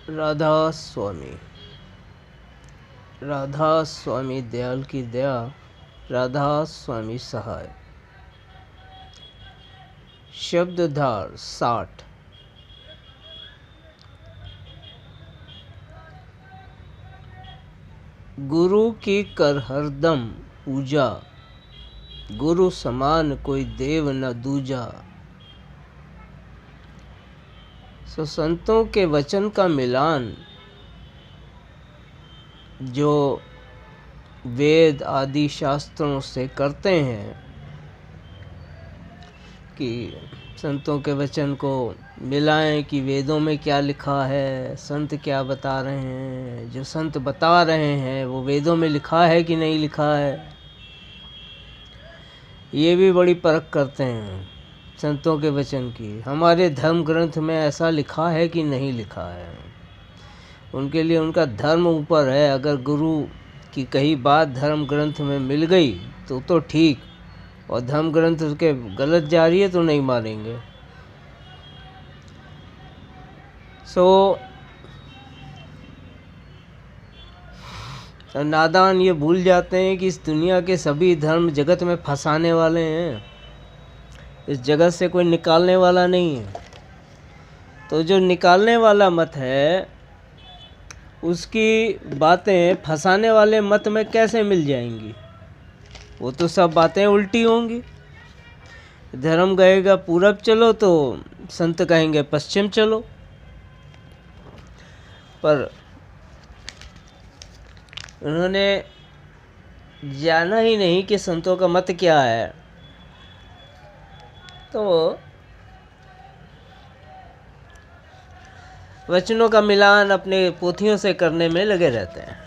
राधा स्वामी। राधा स्वामी दयाल की दया, राधा स्वामी सहाय। शब्दधार 60। गुरु की कर हरदम पूजा, गुरु समान कोई देव न दूजा। सो संतों के वचन का मिलान जो वेद आदि शास्त्रों से करते हैं कि संतों के वचन को मिलाएं कि वेदों में क्या लिखा है, संत क्या बता रहे हैं, जो संत बता रहे हैं वो वेदों में लिखा है कि नहीं लिखा है, ये भी बड़ी परख करते हैं संतों के वचन की। हमारे धर्म ग्रंथ में ऐसा लिखा है कि नहीं लिखा है। उनके लिए उनका धर्म ऊपर है। अगर गुरु की कही बात धर्म ग्रंथ में मिल गई तो ठीक, और धर्म ग्रंथ उसके गलत जा रही है तो नहीं मानेंगे। नादान ये भूल जाते हैं कि इस दुनिया के सभी धर्म जगत में फंसाने वाले हैं, इस जगत से कोई निकालने वाला नहीं है। तो जो निकालने वाला मत है उसकी बातें फंसाने वाले मत में कैसे मिल जाएंगी? वो तो सब बातें उल्टी होंगी। धर्म कहेगा पूरब चलो तो संत कहेंगे पश्चिम चलो। पर उन्होंने जाना ही नहीं कि संतों का मत क्या है, तो वचनों का मिलान अपने पोथियों से करने में लगे रहते हैं।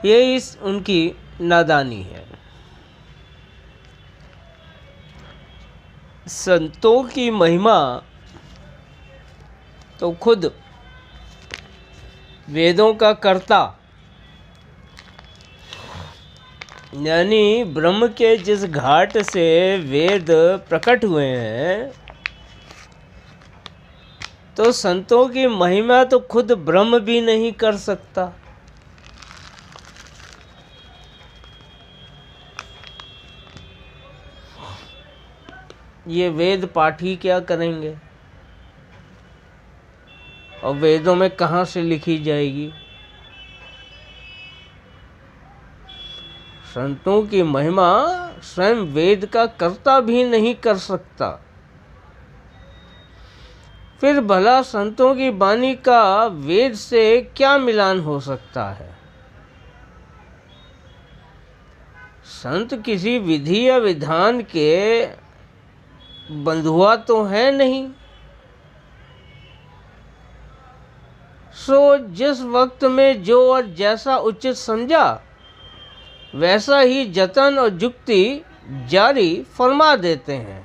ये उनकी नादानी है। संतों की महिमा तो खुद वेदों का कर्ता यानी ब्रह्म के जिस घाट से वेद प्रकट हुए हैं, तो संतों की महिमा तो खुद ब्रह्म भी नहीं कर सकता। ये वेद पाठी क्या करेंगे? और वेदों में कहाँ से लिखी जाएगी? संतों की महिमा स्वयं वेद का कर्ता भी नहीं कर सकता। फिर भला संतों की वाणी का वेद से क्या मिलान हो सकता है? संत किसी विधि या विधान के बंधुआ तो है नहीं। सो जिस वक्त में जो और जैसा उचित समझा वैसा ही जतन और जुक्ति जारी फरमा देते हैं।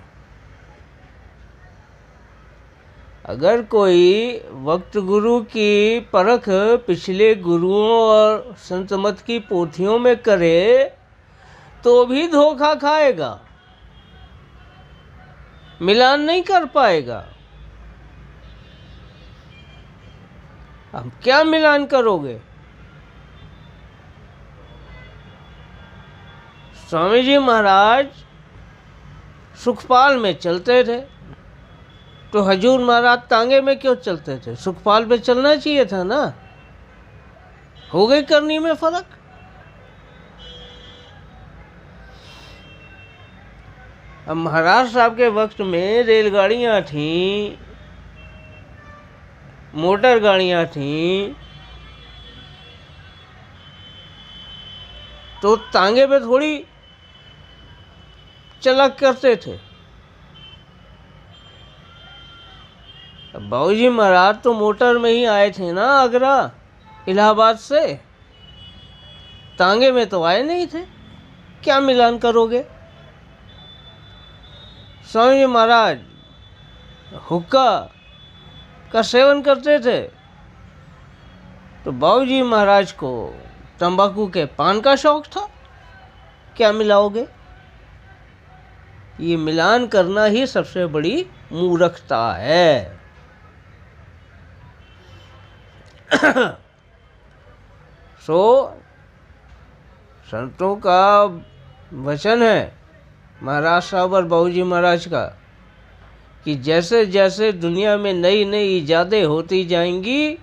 अगर कोई वक्त गुरु की परख पिछले गुरुओं और संत मत की पोथियों में करे तो भी धोखा खाएगा, मिलान नहीं कर पाएगा। अब क्या मिलान करोगे? स्वामी जी महाराज सुखपाल में चलते थे तो हजूर महाराज तांगे में क्यों चलते थे? सुखपाल पे चलना चाहिए था ना। हो गई करनी में फर्क। अब महाराज साहब के वक्त में रेलगाड़ियां थीं, मोटर गाड़ियां थीं, तो तांगे पे थोड़ी चला करते थे। बाबूजी महाराज तो मोटर में ही आए थे ना आगरा इलाहाबाद से, तांगे में तो आए नहीं थे। क्या मिलान करोगे? स्वामी जी महाराज हुक्का का सेवन करते थे तो बाबूजी महाराज को तंबाकू के पान का शौक था। क्या मिलाओगे? ये मिलान करना ही सबसे बड़ी मूर्खता है। सो संतों का वचन है, महाराज साहब और बाबूजी महाराज का, कि जैसे जैसे दुनिया में नई नई इजादें होती जाएंगी,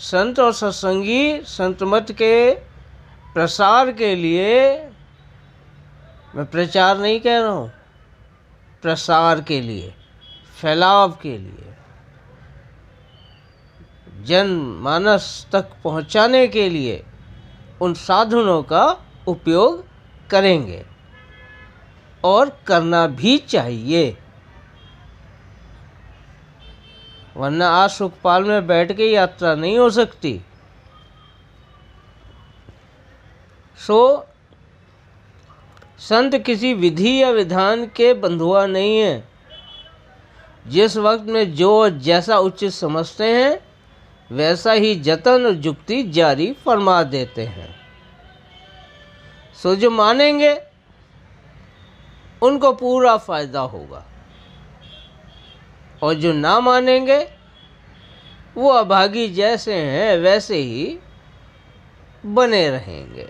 संत और सत्संगी संत मत के प्रसार के लिए, मैं प्रचार नहीं कह रहा हूँ, प्रसार के लिए, फैलाव के लिए, जनमानस तक पहुँचाने के लिए उन साधनों का उपयोग करेंगे और करना भी चाहिए। वरना आज सुखपाल में बैठ के यात्रा नहीं हो सकती। सो संत किसी विधि या विधान के बंधुआ नहीं है। जिस वक्त में जो जैसा उचित समझते हैं वैसा ही जतन और जुक्ति जारी फरमा देते हैं। सो जो मानेंगे उनको पूरा फायदा होगा और जो ना मानेंगे वो अभागी जैसे हैं वैसे ही बने रहेंगे।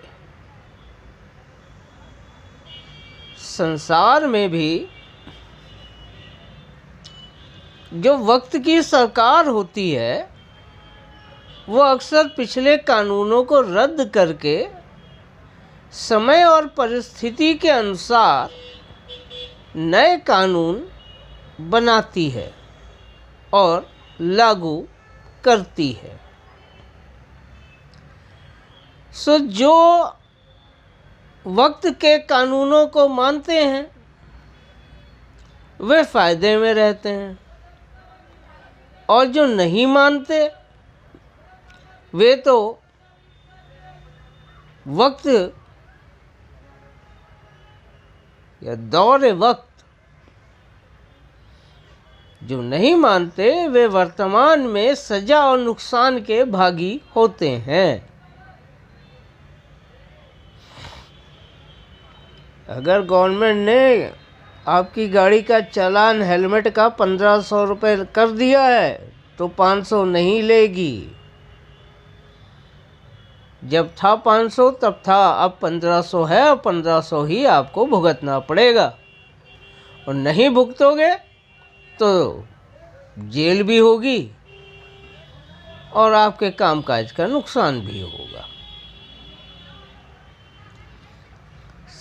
संसार में भी जो वक्त की सरकार होती है वो अक्सर पिछले कानूनों को रद्द करके समय और परिस्थिति के अनुसार नए कानून बनाती है और लागू करती है। सो जो वक्त के कानूनों को मानते हैं वे फायदे में रहते हैं और जो नहीं मानते वे तो वक्त या दौर वक्त, जो नहीं मानते वे वर्तमान में सजा और नुकसान के भागी होते हैं। अगर गवर्नमेंट ने आपकी गाड़ी का चालान हेलमेट का 1500 रुपये कर दिया है तो 500 नहीं लेगी। जब था 500 तब था, अब 1500 है और 1500 ही आपको भुगतना पड़ेगा और नहीं भुगतोगे तो जेल भी होगी और आपके कामकाज का नुकसान भी होगा।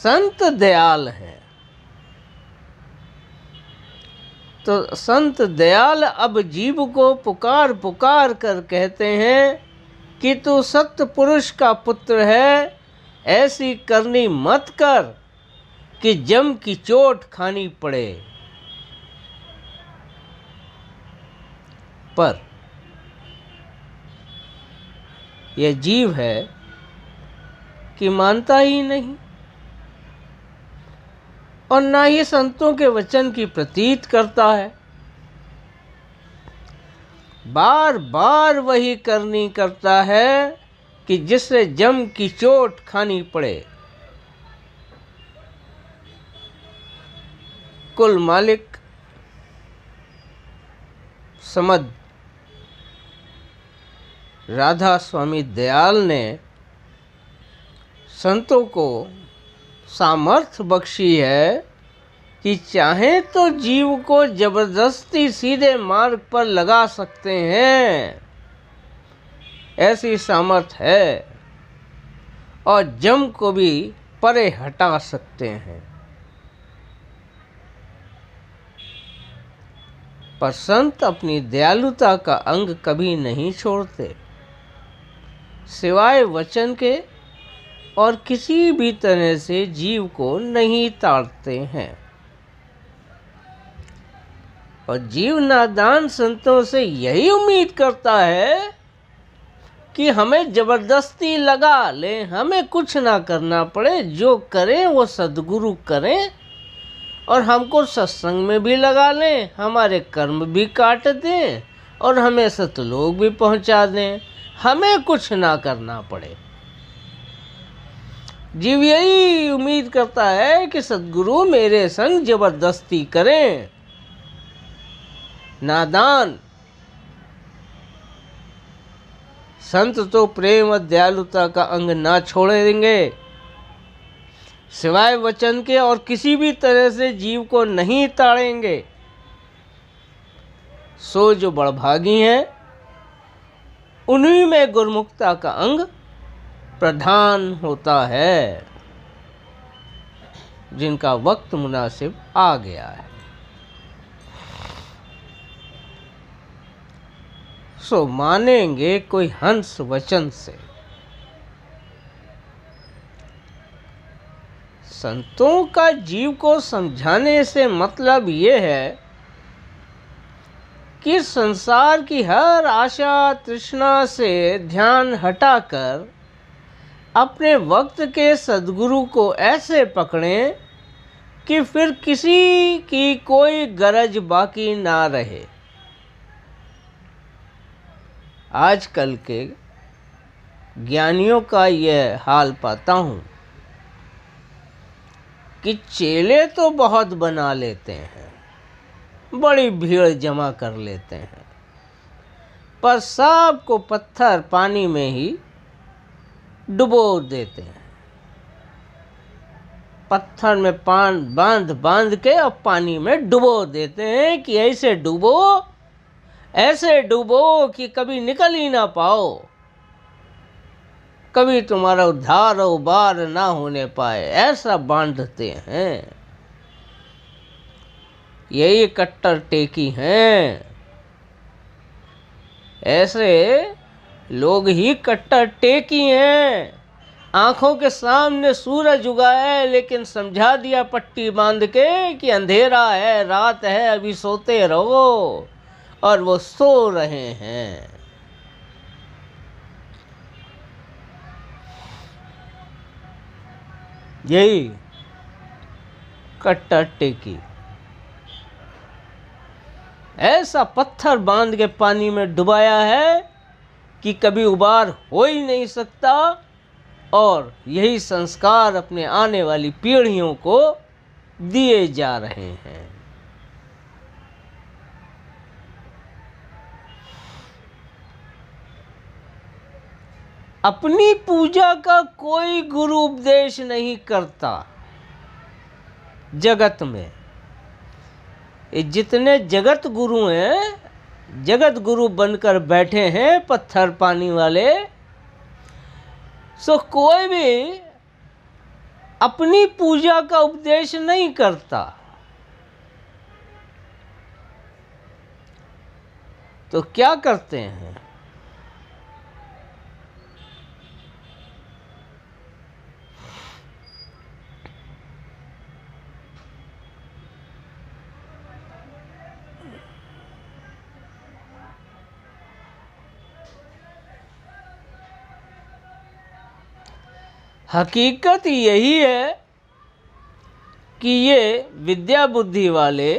संत दयाल हैं तो संत दयाल अब जीव को पुकार पुकार कर कहते हैं कि तू सत्य पुरुष का पुत्र है, ऐसी करनी मत कर कि जम की चोट खानी पड़े। पर यह जीव है कि मानता ही नहीं और ना ही संतों के वचन की प्रतीत करता है। बार बार वही करनी करता है कि जिससे जम की चोट खानी पड़े। कुल मालिक समद राधा स्वामी दयाल ने संतों को सामर्थ्य बख्शी है कि चाहे तो जीव को जबरदस्ती सीधे मार्ग पर लगा सकते हैं, ऐसी सामर्थ्य है, और जम को भी परे हटा सकते हैं। पर संत अपनी दयालुता का अंग कभी नहीं छोड़ते, सिवाय वचन के और किसी भी तरह से जीव को नहीं ताड़ते हैं। और जीव नादान संतों से यही उम्मीद करता है कि हमें जबरदस्ती लगा ले, हमें कुछ ना करना पड़े, जो करें वो सद्गुरु करें और हमको सत्संग में भी लगा लें, हमारे कर्म भी काट दें और हमें सतलोक भी पहुंचा दें, हमें कुछ ना करना पड़े। जीव यही उम्मीद करता है कि सद्गुरु मेरे संग जबरदस्ती करें। नादान संत तो प्रेम और दयालुता का अंग ना छोड़ेंगे, सिवाय वचन के और किसी भी तरह से जीव को नहीं ताड़ेंगे। सो जो बड़भागी हैं, उन्हीं में गुरुमुखता का अंग प्रधान होता है, जिनका वक्त मुनासिब आ गया है। सो मानेंगे कोई हंस वचन से। संतों का जीव को समझाने से मतलब ये है कि संसार की हर आशा तृष्णा से ध्यान हटाकर अपने वक्त के सद्गुरु को ऐसे पकड़ें कि फिर किसी की कोई गरज बाकी ना रहे। आजकल के ज्ञानियों का यह हाल पाता हूँ कि चेले तो बहुत बना लेते हैं, बड़ी भीड़ जमा कर लेते हैं, पर सबको पत्थर पानी में ही डुबो देते हैं। पत्थर में बांध बांध के अब पानी में डुबो देते हैं कि ऐसे डुबो कि कभी निकल ही ना पाओ, कभी तुम्हारा उद्धार उबार ना होने पाए, ऐसा बांधते हैं। यही कट्टर टेकी हैं। ऐसे लोग ही कट्टर टेकी हैं। आंखों के सामने सूरज उगा है, लेकिन समझा दिया पट्टी बांध के कि अंधेरा है, रात है, अभी सोते रहो, और वो सो रहे हैं। यही कट्टर टेकी। ऐसा पत्थर बांध के पानी में डुबाया है कि कभी उबार हो ही नहीं सकता, और यही संस्कार अपने आने वाली पीढ़ियों को दिए जा रहे हैं। अपनी पूजा का कोई गुरु उपदेश नहीं करता जगत में। ये जितने जगत गुरु हैं, जगत गुरु बनकर बैठे हैं पत्थर पानी वाले, सो कोई भी अपनी पूजा का उपदेश नहीं करता। तो क्या करते हैं? हकीकत यही है कि ये विद्या बुद्धि वाले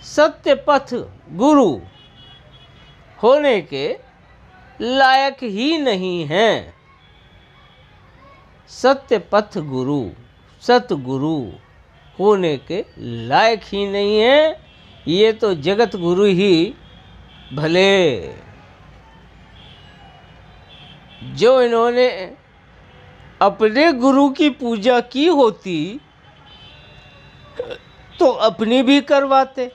सत्य पथ गुरु होने के लायक ही नहीं हैं। सत्य पथ गुरु, सतगुरु होने के लायक ही नहीं है। ये तो जगत गुरु ही भले, जो इन्होंने अपने गुरु की पूजा की होती तो अपनी भी करवाते।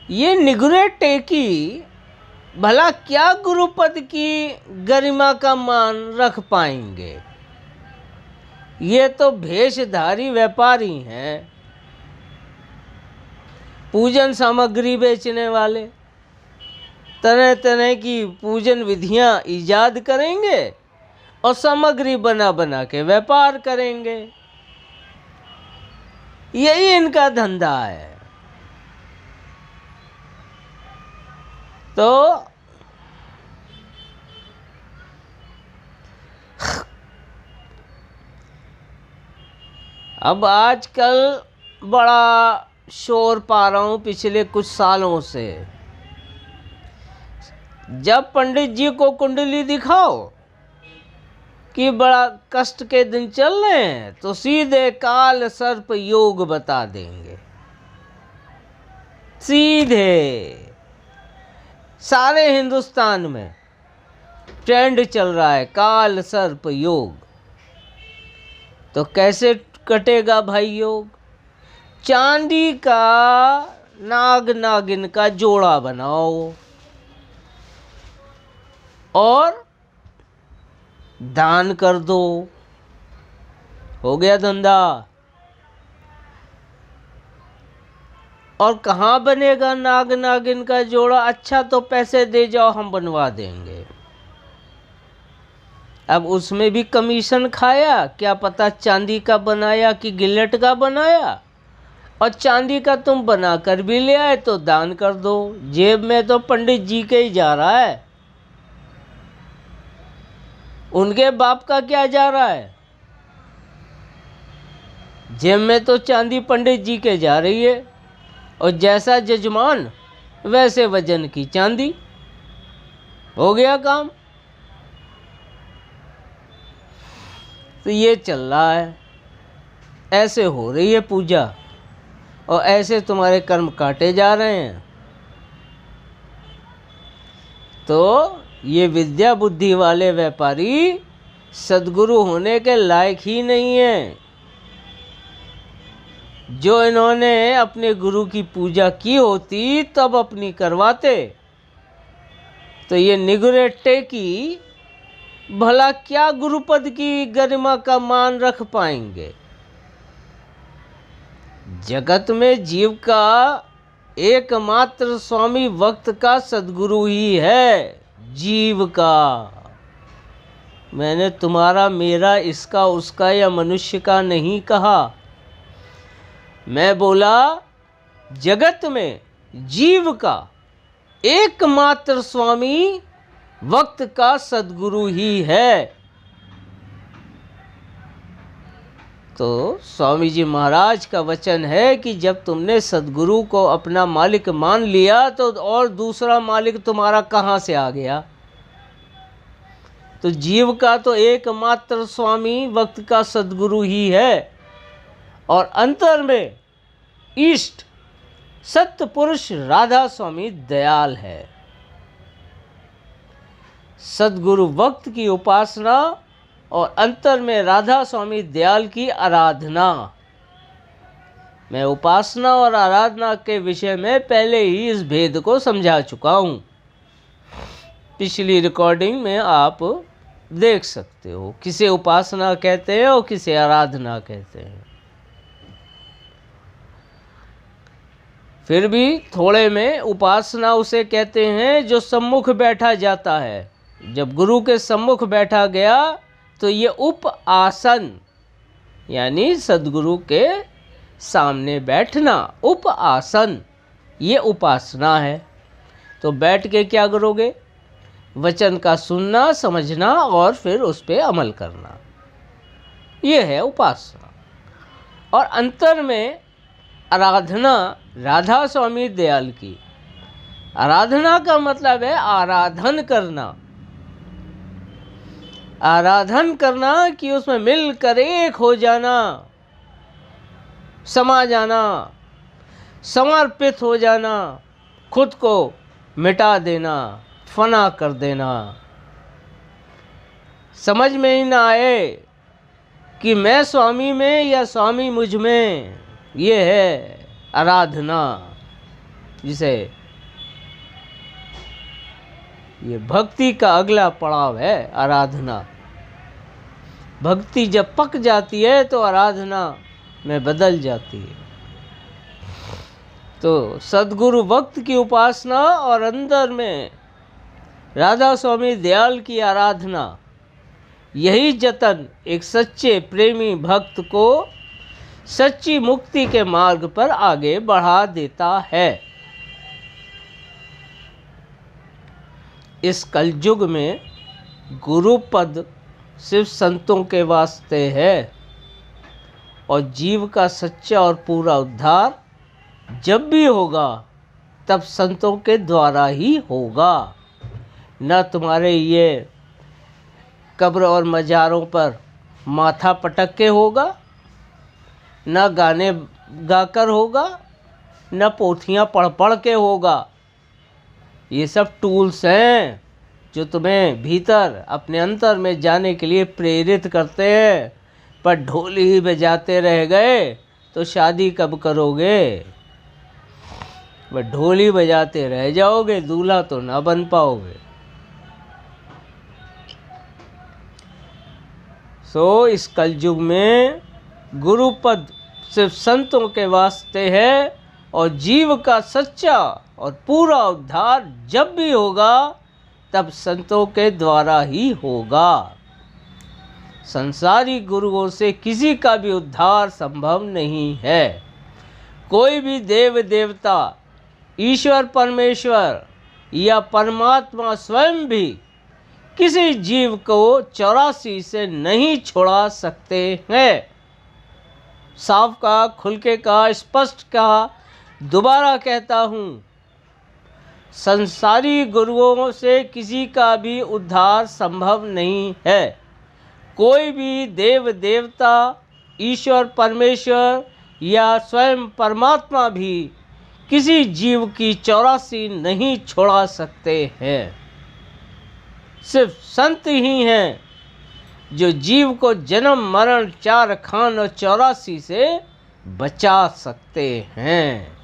ये निगुरे टेकी भला क्या गुरुपद की गरिमा का मान रख पाएंगे? ये तो भेषधारी व्यापारी हैं, पूजन सामग्री बेचने वाले। तरह तरह की पूजन विधियां ईजाद करेंगे और सामग्री बना बना के व्यापार करेंगे। यही इनका धंधा है। तो अब आजकल बड़ा शोर पा रहा हूँ पिछले कुछ सालों से। जब पंडित जी को कुंडली दिखाओ कि बड़ा कष्ट के दिन चल रहे हैं, तो सीधे काल सर्प योग बता देंगे। सीधे सारे हिंदुस्तान में ट्रेंड चल रहा है काल सर्प योग। तो कैसे कटेगा भाई योग? चांदी का नाग नागिन का जोड़ा बनाओ और दान कर दो, हो गया धंधा। और कहाँ बनेगा नाग नागिन का जोड़ा? अच्छा तो पैसे दे जाओ, हम बनवा देंगे। अब उसमें भी कमीशन खाया, क्या पता चांदी का बनाया कि गिलेट का बनाया। और चांदी का तुम बना कर भी ले आए तो दान कर दो। जेब में तो पंडित जी के ही जा रहा है, उनके बाप का क्या जा रहा है? जेब में तो चांदी पंडित जी के जा रही है, और जैसा जजमान वैसे वजन की चांदी, हो गया काम। तो ये चल रहा है, ऐसे हो रही है पूजा, और ऐसे तुम्हारे कर्म काटे जा रहे हैं। तो ये विद्या बुद्धि वाले व्यापारी सद्गुरु होने के लायक ही नहीं है। जो इन्होंने अपने गुरु की पूजा की होती तब अपनी करवाते, तो ये निगुरेटे की भला क्या गुरुपद की गरिमा का मान रख पाएंगे? जगत में जीव का एकमात्र स्वामी वक्त का सद्गुरु ही है, जीव का। मैंने तुम्हारा, मेरा, इसका, उसका या मनुष्य का नहीं कहा। मैं बोला जगत में जीव का एकमात्र स्वामी वक्त का सद्गुरु ही है। तो स्वामी जी महाराज का वचन है कि जब तुमने सद्गुरु को अपना मालिक मान लिया तो और दूसरा मालिक तुम्हारा कहाँ से आ गया? तो जीव का तो एकमात्र स्वामी वक्त का सद्गुरु ही है। और अंतर में ईष्ट सत्य पुरुष राधा स्वामी दयाल है। सद्गुरु वक्त की उपासना और अंतर में राधा स्वामी दयाल की आराधना। मैं उपासना और आराधना के विषय में पहले ही इस भेद को समझा चुका हूँ, पिछली रिकॉर्डिंग में आप देख सकते हो। किसे उपासना कहते हैं और किसे आराधना कहते हैं। फिर भी थोड़े में उपासना उसे कहते हैं जो सम्मुख बैठा जाता है। जब गुरु के सम्मुख बैठा गया तो ये उप आसन, यानी सद्गुरु के सामने बैठना, उप आसन, ये उपासना है। तो बैठ के क्या करोगे? वचन का सुनना, समझना और फिर उस पर अमल करना, ये है उपासना। और अंतर में आराधना राधा स्वामी दयाल की। आराधना का मतलब है आराधन करना। आराधन करना कि उसमें मिलकर एक हो जाना, समा जाना, समर्पित हो जाना, खुद को मिटा देना, फना कर देना। समझ में ही ना आए कि मैं स्वामी में या स्वामी मुझ में। ये है आराधना, जिसे ये भक्ति का अगला पड़ाव है आराधना। भक्ति जब पक जाती है तो आराधना में बदल जाती है। तो सद्गुरु वक्त की उपासना और अंदर में राधा स्वामी दयाल की आराधना, यही जतन एक सच्चे प्रेमी भक्त को सच्ची मुक्ति के मार्ग पर आगे बढ़ा देता है। इस कलयुग में गुरु पद सिर्फ संतों के वास्ते है, और जीव का सच्चा और पूरा उद्धार जब भी होगा तब संतों के द्वारा ही होगा। न तुम्हारे ये कब्र और मज़ारों पर माथा पटक के होगा, न गाने गाकर होगा, न पोथियाँ पढ़ पढ़ के होगा। ये सब टूल्स हैं जो तुम्हें भीतर अपने अंतर में जाने के लिए प्रेरित करते हैं। पर ढोल ही बजाते रह गए तो शादी कब करोगे? वह ढोल ही बजाते रह जाओगे, दूल्हा तो ना बन पाओगे। इस कलयुग में गुरुपद सिर्फ संतों के वास्ते है, और जीव का सच्चा और पूरा उद्धार जब भी होगा तब संतों के द्वारा ही होगा। संसारी गुरुओं से किसी का भी उद्धार संभव नहीं है। कोई भी देव देवता, ईश्वर परमेश्वर या परमात्मा स्वयं भी किसी जीव को 84 से नहीं छुड़ा सकते हैं। साफ कहा, खुल के कहा, स्पष्ट कहा, दोबारा कहता हूँ, संसारी गुरुओं से किसी का भी उद्धार संभव नहीं है। कोई भी देव देवता, ईश्वर परमेश्वर या स्वयं परमात्मा भी किसी जीव की 84 नहीं छोड़ा सकते हैं। सिर्फ संत ही हैं जो जीव को जन्म मरण, 4 खान और 84 से बचा सकते हैं।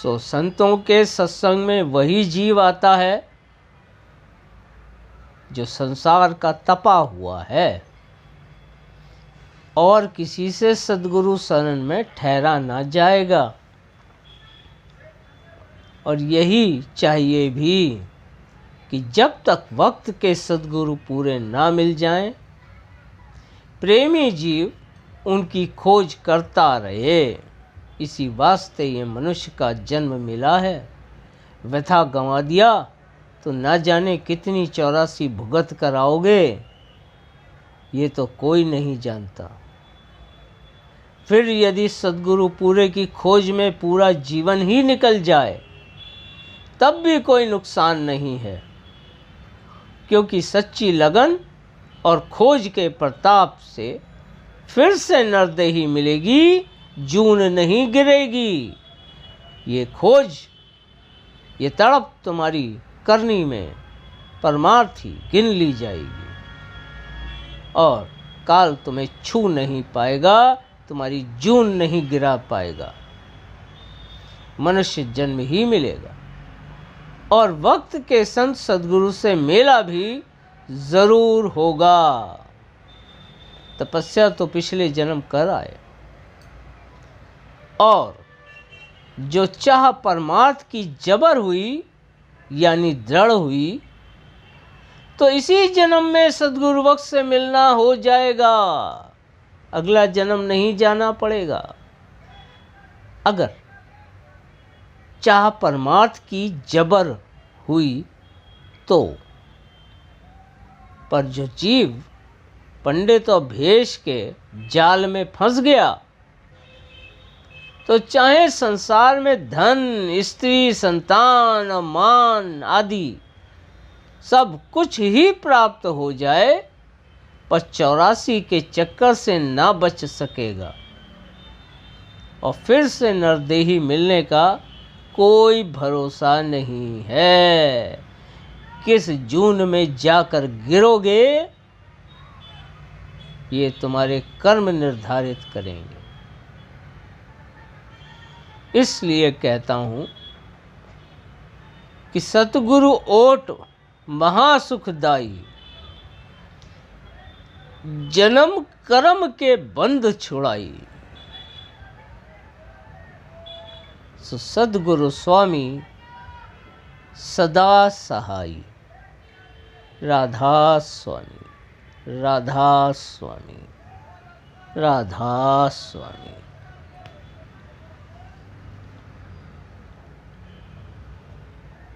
संतों के सत्संग में वही जीव आता है जो संसार का तपा हुआ है और किसी से सद्गुरु शरण में ठहरा ना जाएगा। और यही चाहिए भी कि जब तक वक्त के सद्गुरु पूरे ना मिल जाएं, प्रेमी जीव उनकी खोज करता रहे। इसी वास्ते ये मनुष्य का जन्म मिला है। व्यथा गंवा दिया तो ना जाने कितनी 84 भुगत कर आओगे, ये तो कोई नहीं जानता। फिर यदि सद्गुरु पूरे की खोज में पूरा जीवन ही निकल जाए तब भी कोई नुकसान नहीं है, क्योंकि सच्ची लगन और खोज के प्रताप से फिर से नरदेही मिलेगी, जून नहीं गिरेगी। ये खोज, ये तड़प तुम्हारी करनी में परमार्थी गिन ली जाएगी और काल तुम्हें छू नहीं पाएगा, तुम्हारी जून नहीं गिरा पाएगा। मनुष्य जन्म ही मिलेगा और वक्त के संत सद्गुरु से मेला भी जरूर होगा। तपस्या तो पिछले जन्म कर आए और जो चाह परमार्थ की जबर हुई यानी दृढ़ हुई, तो इसी जन्म में सद्गुरु वक्त से मिलना हो जाएगा। अगला जन्म नहीं जाना पड़ेगा। अगर चाह परमार्थ की जबर हुई तो, पर जो जीव पंडित और भेष के जाल में फंस गया, तो चाहे संसार में धन, स्त्री, संतान और मान आदि सब कुछ ही प्राप्त हो जाए, पर 84 के चक्कर से ना बच सकेगा और फिर से नरदेही मिलने का कोई भरोसा नहीं है। किस जून में जाकर गिरोगे ये तुम्हारे कर्म निर्धारित करेंगे। इसलिए कहता हूँ कि सतगुरु ओट महासुखदाई, जन्म कर्म के बंध छुड़ाई। सद्गुरु स्वामी सदा सहाई। राधा स्वामी, राधा स्वामी, राधा स्वामी।